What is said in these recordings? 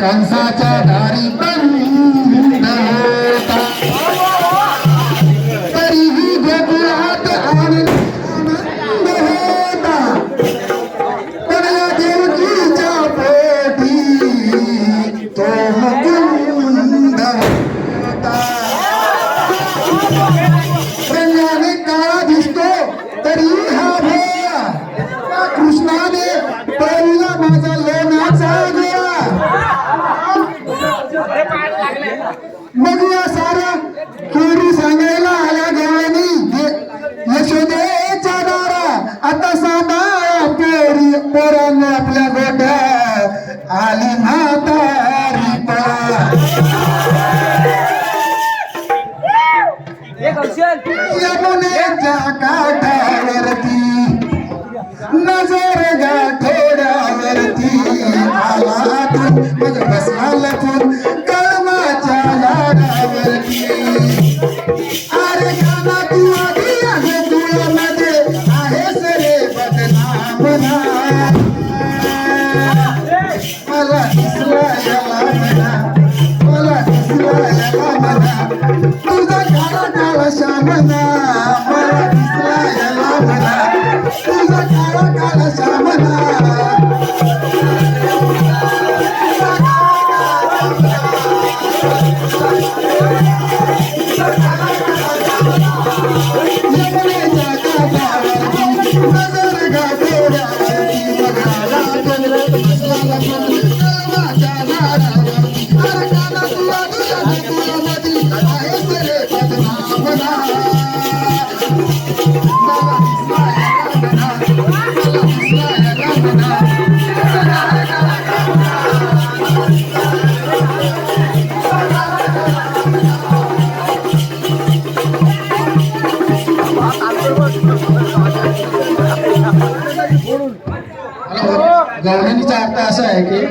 कंसाच्या दारी बंद होता तरीही गोकुळात आनंद होता पण या देवकीच्या पोटी तो मुकुंद होता रंगाने काळा दिसतो तरी हा भोळा कृष्णाने पहिला माझा लोणाचा गोळा मग या सारा चोरी सांगायला आल्या गवळणी यशोदेच्या दारा आता सांभाळा पोरी पोरांना आपल्या गोट्या आली म्हातारी पळा यमुनेच्या काठावरती नजर गाठोड्यावरती आला तू मग बसला लपून कळमाच्या झाडावरती अरे गाना तू आधी आहे तुळमध्ये आहेस रे बदनाम मला दिसला याला म्हणा मला दिसला याला म्हणा तुझा काळा काळा श्यामना मला दिसला याला म्हणा तुझा काळा काळा श्यामना यमुनेच्या काठावरती नजर गाठोड्यावरती बघायला कळमाच्या झाडावरती अरे काना तुला तुझ्या तुळामध्ये आहेस रे बदनाम मला दिसला याला म्हणा गवळणीचा अर्थ असा आहे की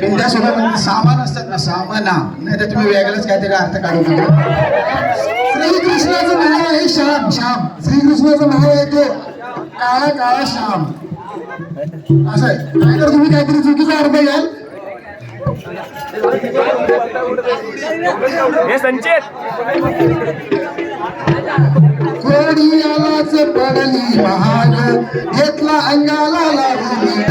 पिंड्या सोबत सामान असतात ना सामाना नाही तर तुम्ही वेगळंच काहीतरी अर्थ काढू नका श्रीकृष्णाचं नाव आहे श्याम श्याम श्रीकृष्णाचं नाव आहे तो काळा काळा श्याम असं आहे नाही तर तुम्ही काहीतरी चुकीचा अर्थ घ्याल कोडियालाच पडली महाग घेतला अंगाला लागली